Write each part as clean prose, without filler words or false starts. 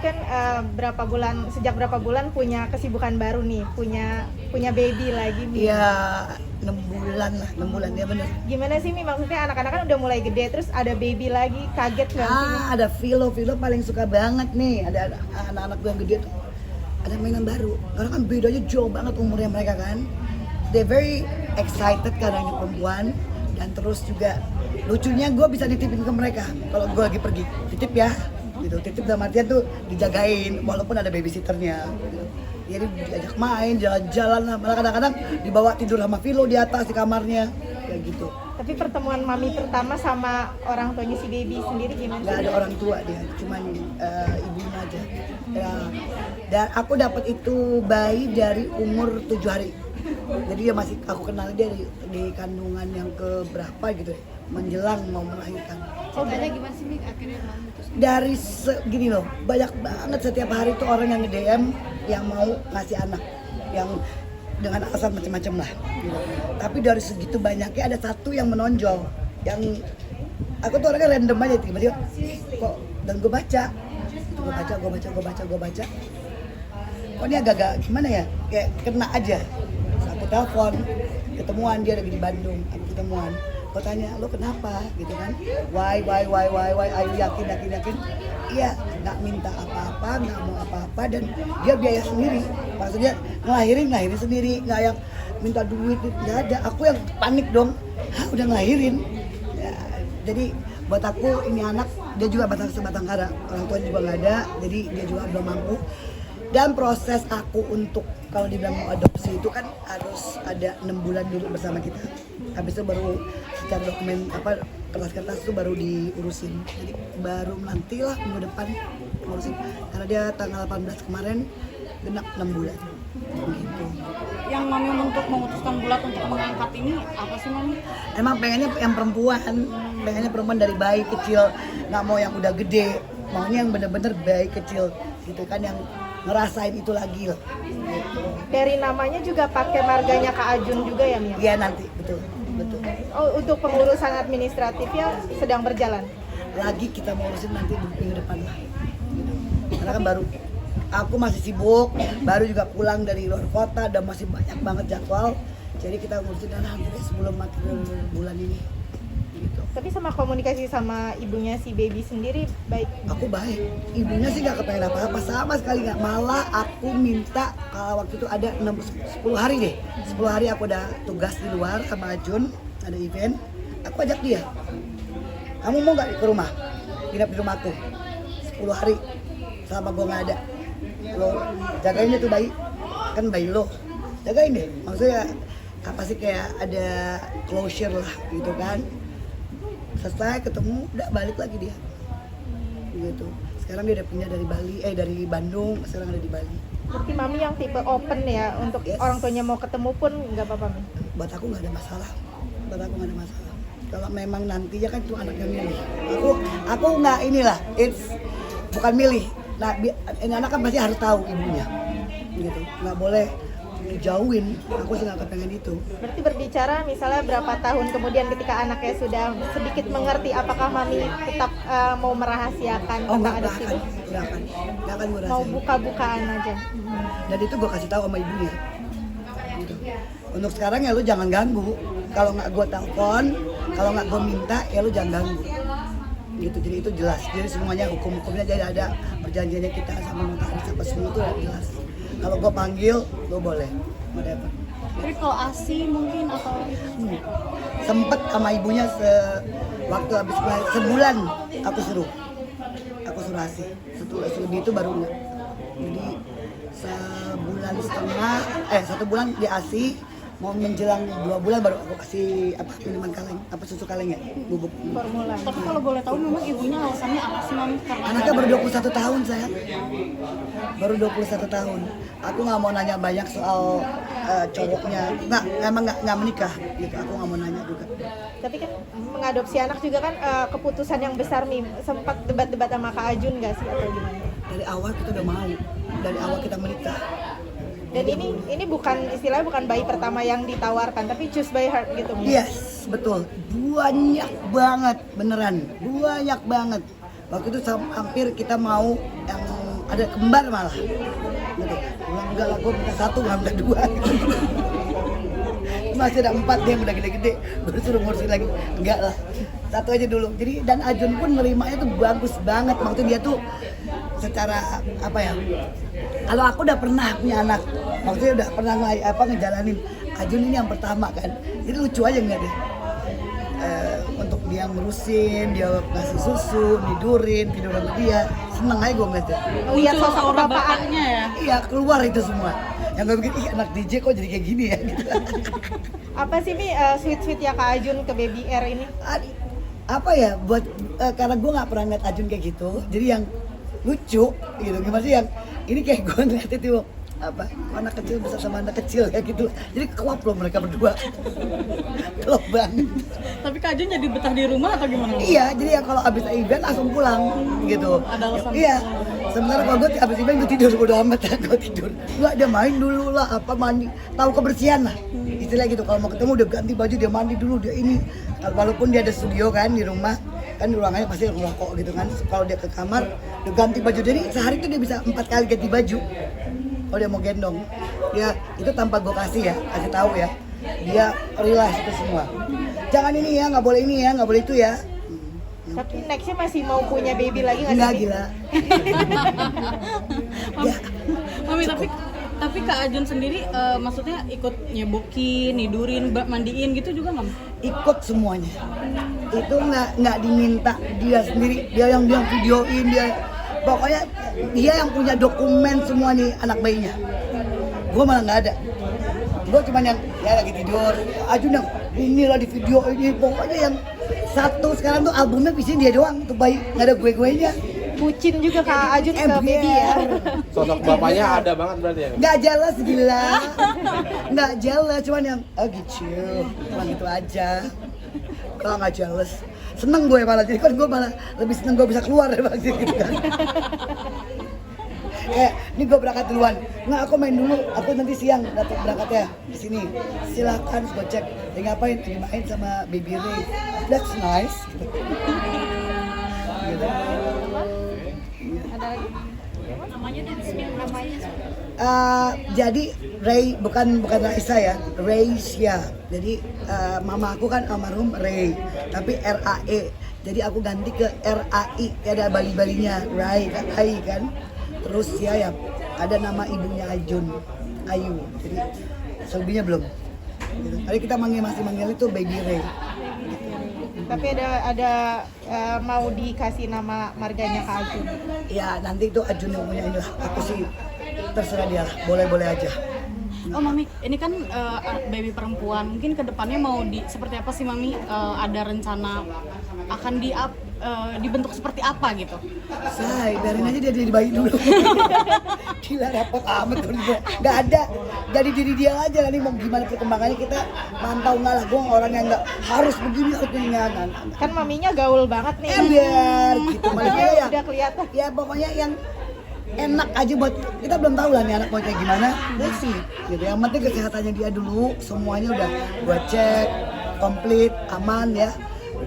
kan sejak berapa bulan punya kesibukan baru nih, punya baby lagi nih. Iya, 6 bulan lah, 6 bulan ya bener. Gimana sih Mi, maksudnya anak-anak kan udah mulai gede, terus ada baby lagi, kaget nggak sih Mi? Ada Vilo paling suka banget nih. Ada anak-anak gue yang gede tuh. Ada mainan baru. Karena kan bedanya jauh banget umurnya mereka kan. They very excited karena ini perempuan. Dan terus juga lucunya gue bisa dititipin ke mereka kalau gue lagi pergi. Titip ya. Gitu. Titip dalam artian tuh dijagain walaupun ada babysitternya. Gitu. Jadi diajak main, jalan-jalan lah. Malah kadang-kadang dibawa tidur sama Vilo di atas di kamarnya. Kayak gitu. Tapi pertemuan mami pertama sama orang tuanya si baby sendiri gimana sih? Nggak ada orang tua dia, cuman ibunya aja. Ya, dan aku dapat itu bayi dari umur 7 hari. Jadi dia masih, aku kenal dia di kandungan yang keberapa gitu, menjelang mau melahirkan. Ceritanya gimana sih Mi akhirnya mau mutus? Dari gini loh, banyak banget setiap hari tuh orang yang nge-DM yang mau ngasih anak, yang dengan alasan macam-macam lah. Gitu. Tapi dari segitu banyaknya ada satu yang menonjol, yang aku tuh orangnya random aja tiba-tiba kok, dan gue baca, kok ini agak-agak gimana ya, kayak kena aja. Terus aku telepon, ketemuan dia lagi di Bandung, aku ketemuan. Aku tanya, lo kenapa? Gitu kan? Why? Ayo yakin? Iya, nggak minta apa-apa, nggak mau apa-apa, dan dia biaya sendiri. Maksudnya ngelahirin sendiri, nggak yang minta duit, nggak ada. Aku yang panik dong, udah ngelahirin. Ya, jadi buat aku ini anak, dia juga sebatang kara, orang tua juga nggak ada, jadi dia juga belum mampu. Dan proses aku untuk kalau dibilang mau adopsi itu kan harus ada 6 bulan dulu bersama kita. Habis itu baru secara dokumen kertas-kertas itu baru diurusin. Jadi baru nantilah minggu depan ngurusin. Karena dia tanggal 18 kemarin genap 6 bulan. Gitu. Yang Mami untuk memutuskan bulat untuk mengangkat ini apa sih Mami? Emang pengennya yang perempuan dari bayi kecil, nggak mau yang udah gede, maunya yang bener-bener bayi kecil gitu kan, yang ngerasain itu lagi loh. Gitu. Dari namanya juga pakai marganya Kak Ajun juga ya Mi? Iya nanti, betul. Oh, untuk pengurusan administratifnya sedang berjalan? Lagi kita mau urusin nanti minggu depan lah. Gitu. Karena kan baru, aku masih sibuk, baru juga pulang dari luar kota, dan masih banyak banget jadwal. Jadi kita ngurusin nanti sebelum akhir bulan ini. Gitu. Tapi sama komunikasi sama ibunya si baby sendiri baik? Aku baik, ibunya sih nggak kepengen apa-apa, sama sekali nggak. Malah aku minta, kalau waktu itu ada 10 hari deh, 10 hari aku udah tugas di luar sama Jun, ada event, aku ajak dia, kamu mau nggak ke rumah, nginep di rumahku 10 hari selama gue nggak ada, lo jagain tuh bayi, kan bayi lo, jagain deh, maksudnya apa sih, kayak ada closure lah gitu kan. Selesai ketemu, udah balik lagi dia gitu. Sekarang dia udah pindah dari Bandung, sekarang ada di Bali. Berarti Mami yang tipe open ya, untuk Yes. orang tuanya mau ketemu pun nggak apa-apa Mi? Buat aku nggak ada masalah. Kalau memang nantinya kan itu anak yang milih. Aku nggak inilah, bukan milih. Nah, ini anak kan pasti harus tahu ibunya gitu, nggak boleh dijauhin. Aku sih nggak kepengen itu. Berarti berbicara misalnya berapa tahun kemudian ketika anaknya sudah sedikit mengerti, apakah Mami tetap mau merahasiakan tentang adopsi itu? Nggak akan gue Mau rahasiain. buka-bukaan aja? Dan itu gue kasih tahu sama ibunya gitu. Untuk sekarang ya lu jangan ganggu, kalau nggak gue telepon, kalau nggak gue minta ya lu jangan ganggu gitu. Jadi itu jelas, jadi semuanya hukum-hukumnya, jadi ada perjanjiannya kita sama notaris apa semua itu udah jelas. Kalau gue panggil, lo boleh, whatever. Tapi kalau ASI mungkin atau Sempet sama ibunya waktu habis sebulan aku suruh ASI. Selebih itu baru enggak. Jadi satu bulan di ASI, mau menjelang 2 bulan baru aku kasih minuman kaleng, susu kaleng ya, bubuk. Formula. tapi kalau boleh tahu memang ibunya alasannya apa sih Mami? Karena Anaknya baru 21 tahun sayang. Baru 21 tahun. Aku nggak mau nanya banyak soal cowoknya. Emang nggak menikah gitu. Aku nggak mau nanya juga. Tapi kan mengadopsi anak juga kan keputusan yang besar Mi. Sempat debat-debat sama Kak Ajun nggak sih atau gimana? Dari awal kita udah mau. Dari awal kita menikah. Dan ini bukan istilahnya bukan bayi pertama yang ditawarkan, tapi choose by heart gitu Mi. Yes, betul. Banyak banget, beneran. Banyak banget. Waktu itu hampir kita mau yang ada kembar malah gitu. Bilang enggak lah, gue minta 1 nggak minta 2 gitu. Masih ada 4 dia yang udah gede-gede, gue suruh ngurusin lagi, enggak lah 1 aja dulu. Jadi dan Ajun pun nerimanya tuh bagus banget, maksudnya dia tuh secara apa ya, kalau aku udah pernah punya anak, maksudnya udah pernah ngejalanin, Ajun ini yang pertama kan, jadi lucu aja ngeliat dia. Untuk dia ngurusin, dia ngasih susu, tidur sama dia, seneng aja gue ngeliatnya. Lihat Muncul sosok aura bapaknya. bapaknya ya. Iya, keluar itu semua. Yang gue bikin, ih anak DJ kok jadi kayak gini ya gitu. Apa sih Mi sweet ya Kak Ajun ke Baby R ini? Apa ya, buat karena gue nggak pernah ngeliat Ajun kayak gitu, jadi yang lucu gitu, gimana sih yang ini kayak gue ngeliat itu apa, anak kecil bisa sama anak kecil kayak gitu, jadi klop loh mereka berdua. Klop banget. Tapi Kak Ajun jadi betah di rumah atau gimana? Iya, jadi ya kalau abis event langsung pulang gitu. Ada alasan. Iya. Sementara kalau gue abis event gue tidur, bodo amat ya, gue tidur. Lu ada main dulu lah, apa mandi, tahu kebersihan lah. Istilah gitu, kalau mau ketemu udah ganti baju, dia mandi dulu, dia ini. Walaupun dia ada studio kan di rumah, kan di ruangannya pasti ngerokok gitu kan. Kalau dia ke kamar, udah ganti baju. Jadi sehari itu dia bisa 4 kali ganti baju. Kalau dia mau gendong, dia itu tanpa gue kasih tahu ya. Dia realize itu semua. Jangan ini ya, nggak boleh ini ya, nggak boleh itu ya. Tapi nextnya masih mau punya baby lagi nggak Nggak sih? Mi? gila. Ya. Mami, tapi Kak Ajun sendiri maksudnya ikut nyebokin, nidurin, mandiin gitu juga nggak? Ikut semuanya. Itu nggak diminta, dia sendiri, dia yang videoin, dia pokoknya dia yang punya dokumen semua nih anak bayinya. Gue malah nggak ada. Gue cuma yang ya lagi tidur, Ajun yang inilah di video ini, pokoknya yang satu sekarang tuh albumnya bisa dia doang tuh bayi, nggak ada gue-guenya. Bucin juga Kak Ajun ke baby ya. Sosok bapaknya ada banget berarti ya? Nggak jelas gila, nggak jelas, cuman yang gitu, cuman gitu aja. Kalau nggak jelas, seneng gue malah, jadi kan gue malah lebih seneng gue bisa keluar daripada gitu kan. Kayak, ini gue berangkat duluan, nggak aku main dulu, aku nanti siang datang berangkatnya di sini. Silakan, gue cek, dia ngapain? Dia main sama Baby Ray. That's nice. Gitu. Ada lagi? Jadi Ray bukan Raisa ya, Raisya. Jadi mama aku kan almarhum Ray, tapi RAE. Jadi aku ganti ke RAI, ada bali-balinya, Rai kan. Terus ya ada nama ibunya Ajun, Ayu. Jadi selebihnya belum. Gitu. Tadi kita masih manggil itu Baby Ray. Tapi ada mau dikasih nama marganya Kak Ajun. Ya nanti itu Ajun yang punya inilah. Aku sih terserah dia lah, boleh-boleh aja. Oh Mami, ini kan baby perempuan, mungkin kedepannya mau seperti apa sih Mami? Ada rencana akan dibentuk seperti apa gitu? Say, biarin aja dia jadi bayi dulu. Gila repot amat tuh dia. Gak ada, jadi diri dia aja nanti mau gimana perkembangannya kita mantau nggak lah. Gue orang yang nggak harus begini harus begini. Kan maminya gaul banget nih. Biar gitu Dia makanya ya. udah kelihatan. Ya pokoknya yang enak aja buat kita, belum tahu lah nih anak mau kayak gimana. Let's see. Gitu. Yang penting kesehatannya dia dulu, semuanya udah gua cek komplit, aman ya.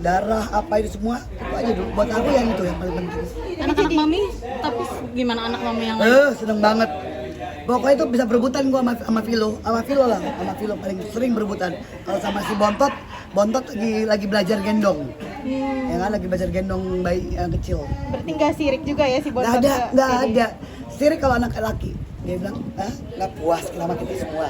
Darah apa itu semua itu aja dulu. Buat aku yang itu yang paling penting. Anak-anak Mami, tapi gimana anak Mami yang lain? Seneng banget. Pokoknya itu bisa berebutan gua sama Vilo paling sering berebutan. Kalau sama si Bontot lagi belajar gendong. Ya kan lagi belajar gendong bayi yang kecil. Berarti nggak sirik juga ya si Bontot? Nggak ada. Sirik kalau anak laki. Dia bilang, nggak puas sama kita semua.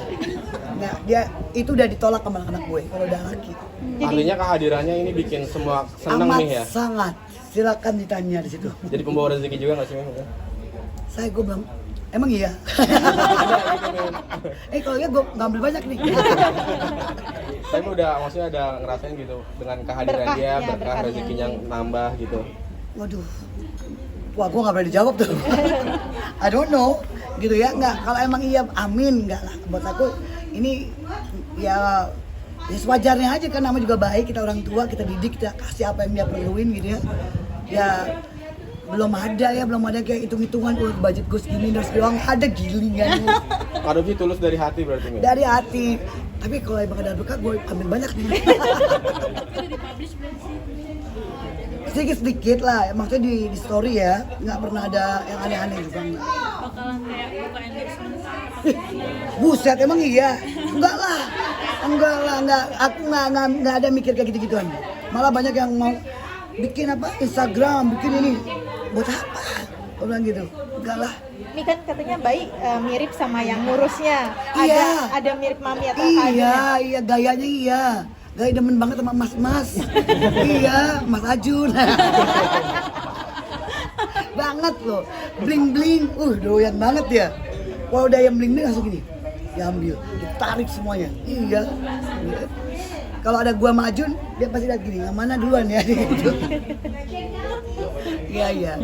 Nah, dia itu udah ditolak sama anak gue kalau udah laki. Artinya kehadirannya ini bikin semua seneng Amat nih ya? sangat. Silakan ditanya di situ. Jadi pembawa rezeki juga nggak sih Mim? Gue bilang, emang iya? Kalau iya gue ngambil banyak nih. Tapi maksudnya ada ngerasain gitu dengan kehadiran Berkahnya, dia, berkah berkahnya. rezekinya nambah gitu. Waduh, wah gue nggak berani jawab tuh. I don't know, gitu ya. Nggak, kalau emang iya, amin, nggak lah. Buat aku ini ya sewajarnya aja kan, nama juga baik, kita orang tua, kita didik, kita kasih apa yang dia perluin gitu ya. Ya belum ada kayak hitung-hitungan budget gue segini terus doang, ada gilingan. Adopsi tulus dari hati berarti Mim? Dari hati. Tapi kalau emang ada berkah gue ambil banyak nih. sedikit lah, maksudnya di story ya, nggak pernah ada yang aneh-aneh juga. Bakalan kayak buka engagement atau gimana? Buset, emang iya? Enggak lah, aku nggak ada mikir kayak gitu-gituan. Malah banyak yang mau bikin apa Instagram, bikin ini, buat apa? Aku bilang gitu, enggak lah. Ini kan katanya Bayi mirip sama yang ngurusnya. Iya. Ada mirip mami atau Kak Ajun ya? Iya, gayanya iya. Gaya demen banget sama mas-mas. Iya, Mas Ajun. Banget loh. Bling-bling. Doyan banget ya. Kalau udah yang bling-bling langsung gini. Diambil, ditarik semuanya. Iya. Kalau ada gua sama Ajun, dia pasti lihat gini, yang mana duluan ya gitu. Iya.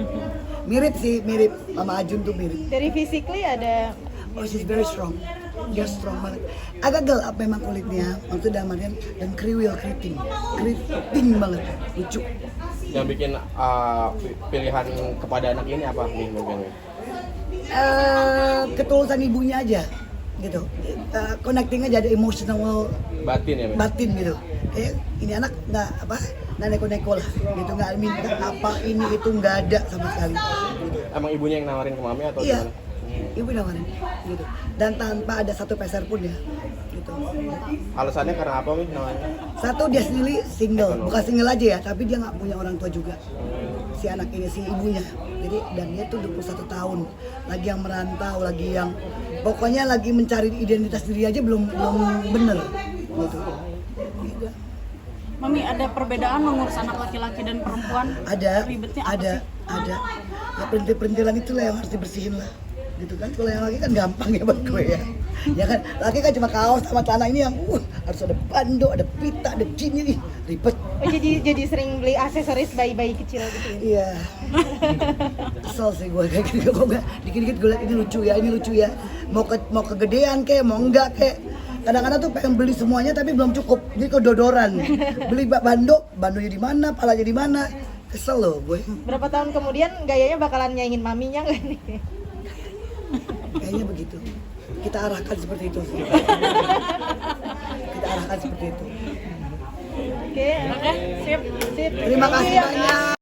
Mirip sih, mirip sama Ajun tuh mirip. Dari physically ada Oh, she's very strong. Dia strong banget. Agak gelap memang kulitnya, maksudnya dalam artian dan keriting banget, lucu. Yang bikin pilihan kepada anak ini apa nih mungkin? Ketulusan ibunya aja, gitu. Connecting aja, ada emotional Batin ya, Mi? batin gitu. Kayak ini anak nggak neko-neko lah, gitu, nggak minta apa ini itu, nggak ada sama sekali. Gitu. Emang ibunya yang nawarin ke mami atau Iya, gimana? ibu nawarin, gitu. Dan tanpa ada satu peser pun ya, gitu. Alasannya karena apa Mi nawarin? Satu, dia sendiri single, bukan single aja ya, tapi dia nggak punya orang tua juga. Si anak ini, si ibunya. Jadi dan dia tuh 21 tahun, lagi yang merantau, lagi yang pokoknya lagi mencari identitas diri aja belum bener. Gitu. Mami, ada perbedaan mengurus anak laki-laki dan perempuan? Ada, Ribetnya apa sih? ada. Ya perintil-perintilan itulah yang harus dibersihin lah. Gitu kan, kalau yang laki kan gampang ya buat gue ya. Ya kan, laki kan cuma kaos sama celana, ini yang harus ada bando, ada pita, ada gini nih, ribet. Oh, jadi sering beli aksesoris bayi-bayi kecil gitu ya? Iya. Kesel sih gue kayak gitu, kok nggak dikit-dikit gue liat ini lucu ya. Mau kegedean kayak, mau enggak kayak. Kadang-kadang tuh pengen beli semuanya tapi belum cukup, jadi kedodoran. Beli bandonya di mana, palanya di mana. Kesel loh gue. Berapa tahun kemudian gayanya bakalan nyaingin maminya nggak nih? Kayaknya begitu. Kita arahkan seperti itu sih. Kita arahkan seperti itu. Oke, Oke, sip. sip. Terima kasih banyak.